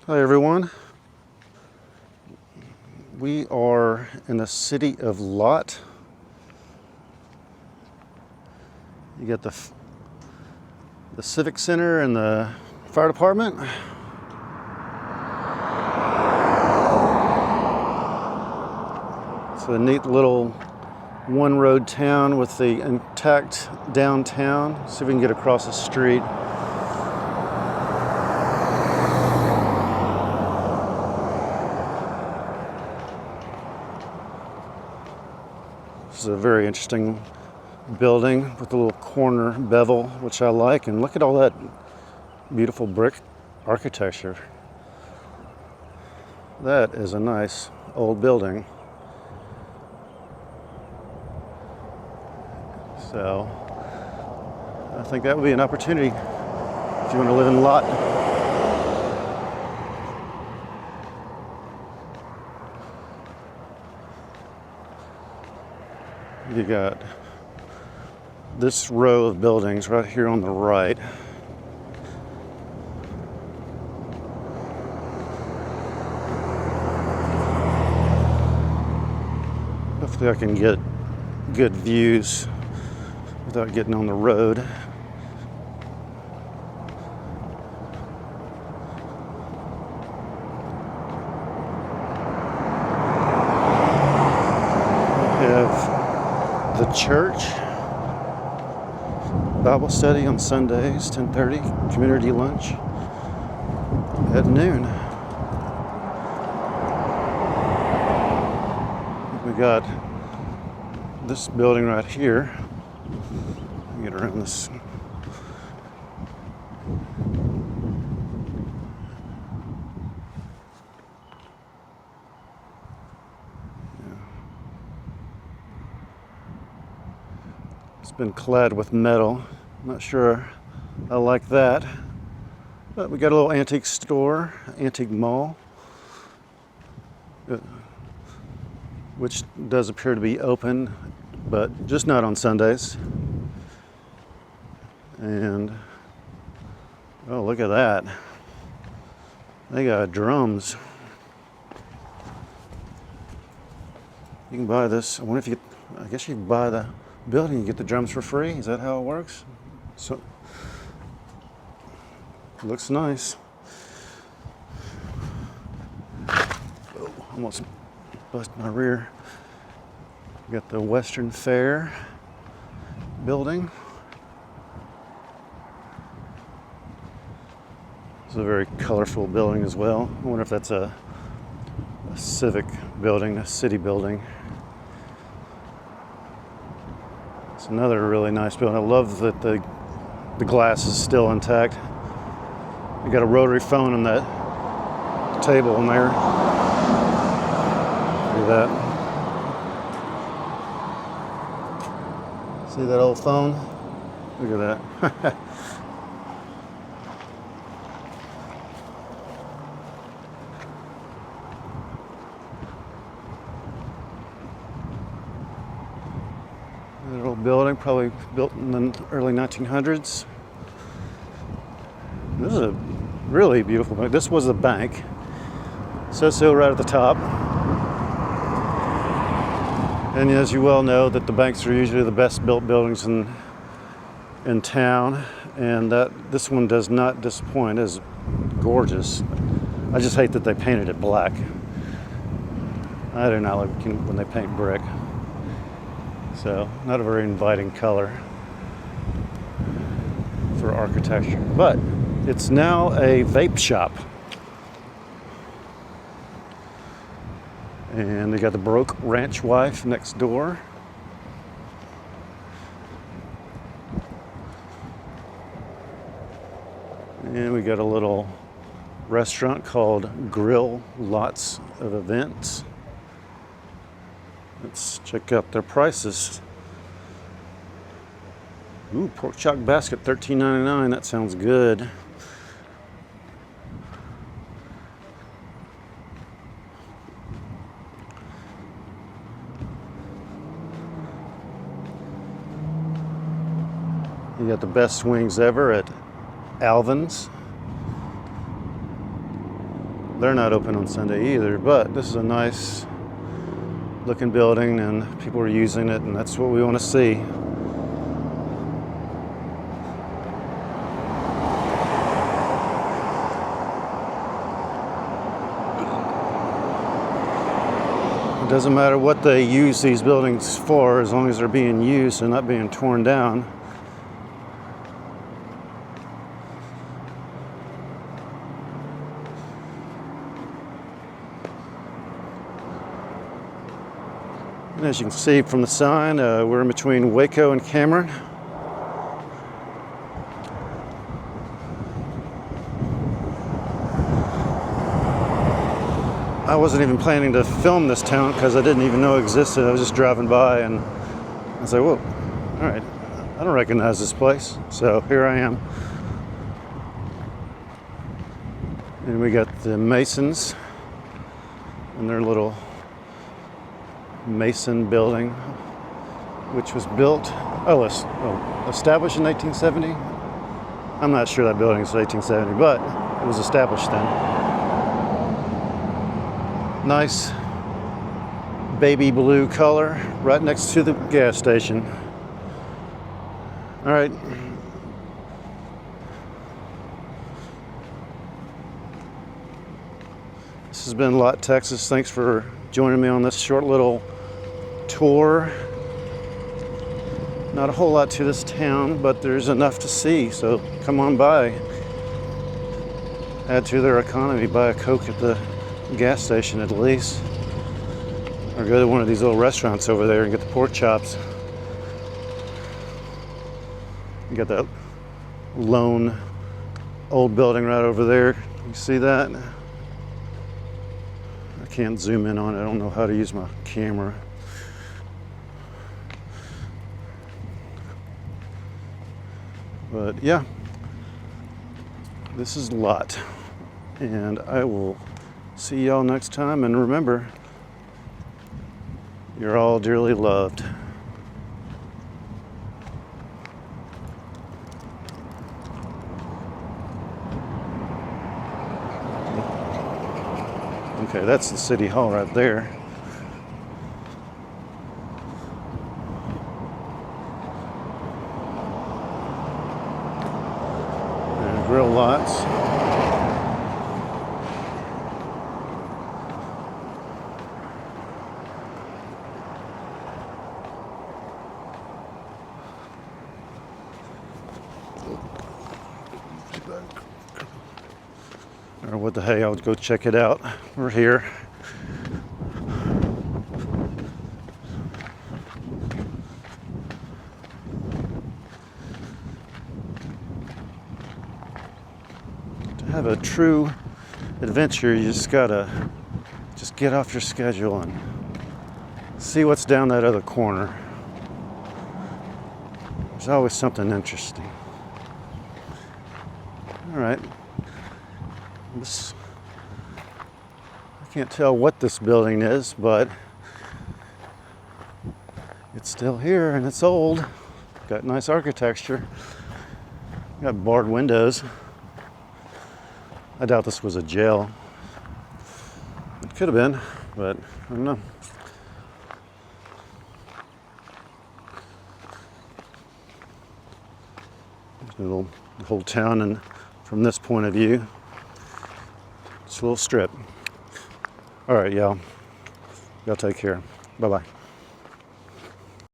Hi everyone. We are in the city of Lott. You got the Civic Center and the fire department. It's a neat little one-road town with the intact downtown. See if we can get across the street. This is a very interesting building with a little corner bevel, which I like. And look at all that beautiful brick architecture. That is a nice old building. So I think that would be an opportunity if you want to live in Lott. You got this row of buildings right here on the right. Hopefully I can get good views without getting on the road. The church, Bible study on Sundays, 10:30, community lunch at noon. We got this building right here. Get around this. It's been clad with metal. I'm not sure I like that. But we got a little antique store, antique mall, which does appear to be open, but just not on Sundays. And oh, look at that. They got drums. You can buy this. I wonder if you I guess you can buy the building, you get the drums for free. Is that how it works? So, looks nice. Oh, almost bust my rear. Got the Western Fair building. It's a very colorful building as well. I wonder if that's a civic building, a city building. It's another really nice building. I love that the glass is still intact. You got a rotary phone on that table in there. Look at that. See that old phone? Look at that. Little building, probably built in the early 1900s. This is a really beautiful building. This was the bank. Says so right at the top. And as you well know, that the banks are usually the best built buildings in town, and this one does not disappoint. It is gorgeous. I just hate that they painted it black. I do not like when they paint brick. So, not a very inviting color for architecture. But it's now a vape shop. And they got the broke ranch wife next door. And we got a little restaurant called Grill Lots of Events. Let's check out their prices. Ooh, pork chop basket, $13.99. That sounds good. You got the best wings ever at Alvin's. They're not open on Sunday either, but this is a nice looking building and people are using it, and that's what we want to see. It doesn't matter what they use these buildings for, as long as they're being used and not being torn down. And as you can see from the sign, we're in between Waco and Cameron. I wasn't even planning to film this town because I didn't even know it existed. I was just driving by and I was like, whoa, all right, I don't recognize this place. So here I am. And we got the Masons and their little Mason building, which was built, established in 1870. I'm not sure that building is 1870, but it was established then. Nice baby blue color right next to the gas station. All right. This has been Lott, Texas. Thanks for joining me on this short little tour. Not a whole lot to this town, but there's enough to see, so come on by. Add to their economy, buy a Coke at the gas station at least, or go to one of these little restaurants over there and get the pork chops. You got that lone old building right over there. You see that? I can't zoom in on it. I don't know how to use my camera. But yeah, this is Lott, and I will see y'all next time, and remember, you're all dearly loved. Okay, that's the city hall right there. And grill lots. Or what the hey, I'll go check it out. We're here. To have a true adventure, you just gotta get off your schedule and see what's down that other corner. There's always something interesting. All right. I can't tell what this building is, but it's still here and it's old. Got nice architecture. Got barred windows. I doubt this was a jail. It could have been, but I don't know. There's the whole town, and from this point of view, it's a little strip. All right, y'all. Y'all take care. Bye-bye.